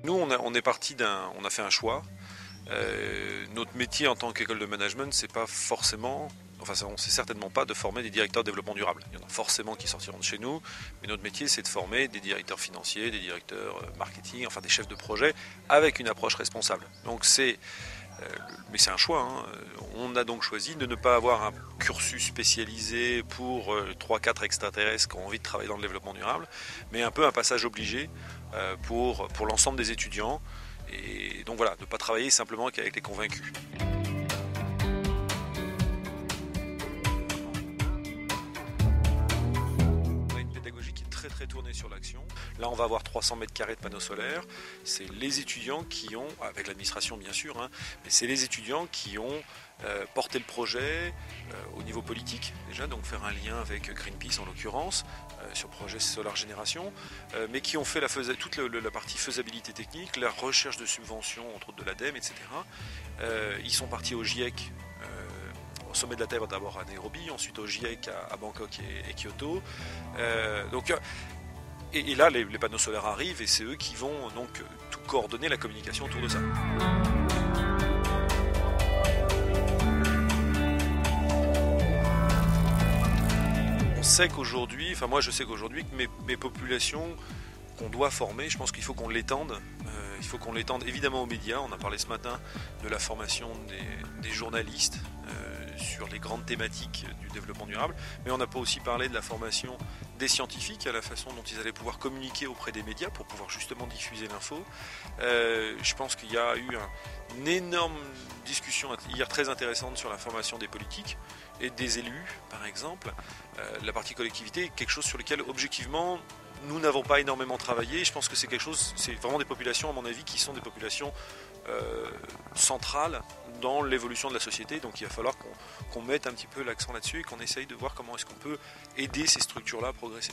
Nous, on est parti on a fait un choix. Notre métier en tant qu'école de management, c'est pas forcément, c'est certainement pas de former des directeurs de développement durable. Il y en a forcément qui sortiront de chez nous, mais notre métier, c'est de former des directeurs financiers, des directeurs marketing, enfin des chefs de projet, avec une approche responsable. Donc mais c'est un choix, hein. On a donc choisi de ne pas avoir un cursus spécialisé pour 3-4 extraterrestres qui ont envie de travailler dans le développement durable, mais un peu un passage obligé pour l'ensemble des étudiants. Et donc voilà, ne pas travailler simplement qu'avec les convaincus. On a une pédagogie qui est très tournée sur l'action. Là, on va avoir 300 mètres carrés de panneaux solaires. C'est les étudiants qui ont, avec l'administration bien sûr, hein, mais c'est les étudiants qui ont porté le projet au niveau politique déjà, donc faire un lien avec Greenpeace en l'occurrence, sur le projet Solar Génération, mais qui ont fait toute la partie faisabilité technique, la recherche de subventions, entre autres de l'ADEME, etc. Ils sont partis au GIEC, au sommet de la Terre d'abord à Nairobi, ensuite au GIEC à Bangkok et Kyoto. Et là, les panneaux solaires arrivent et c'est eux qui vont donc tout coordonner la communication autour de ça. Je sais qu'aujourd'hui que mes populations qu'on doit former, je pense qu'il faut qu'on l'étende. Il faut qu'on l'étende évidemment aux médias. On a parlé ce matin de la formation des journalistes sur les grandes thématiques du développement durable, mais on n'a pas aussi parlé de la formation des scientifiques, à la façon dont ils allaient pouvoir communiquer auprès des médias pour pouvoir justement diffuser l'info. Je pense qu'il y a eu une énorme discussion hier très intéressante sur la formation des politiques et des élus, par exemple. La partie collectivité est quelque chose sur lequel objectivement nous n'avons pas énormément travaillé. Je pense que c'est vraiment des populations, à mon avis, qui sont des populations centrales dans l'évolution de la société. Donc il va falloir qu'on mette un petit peu l'accent là-dessus et qu'on essaye de voir comment est-ce qu'on peut aider ces structures-là à progresser.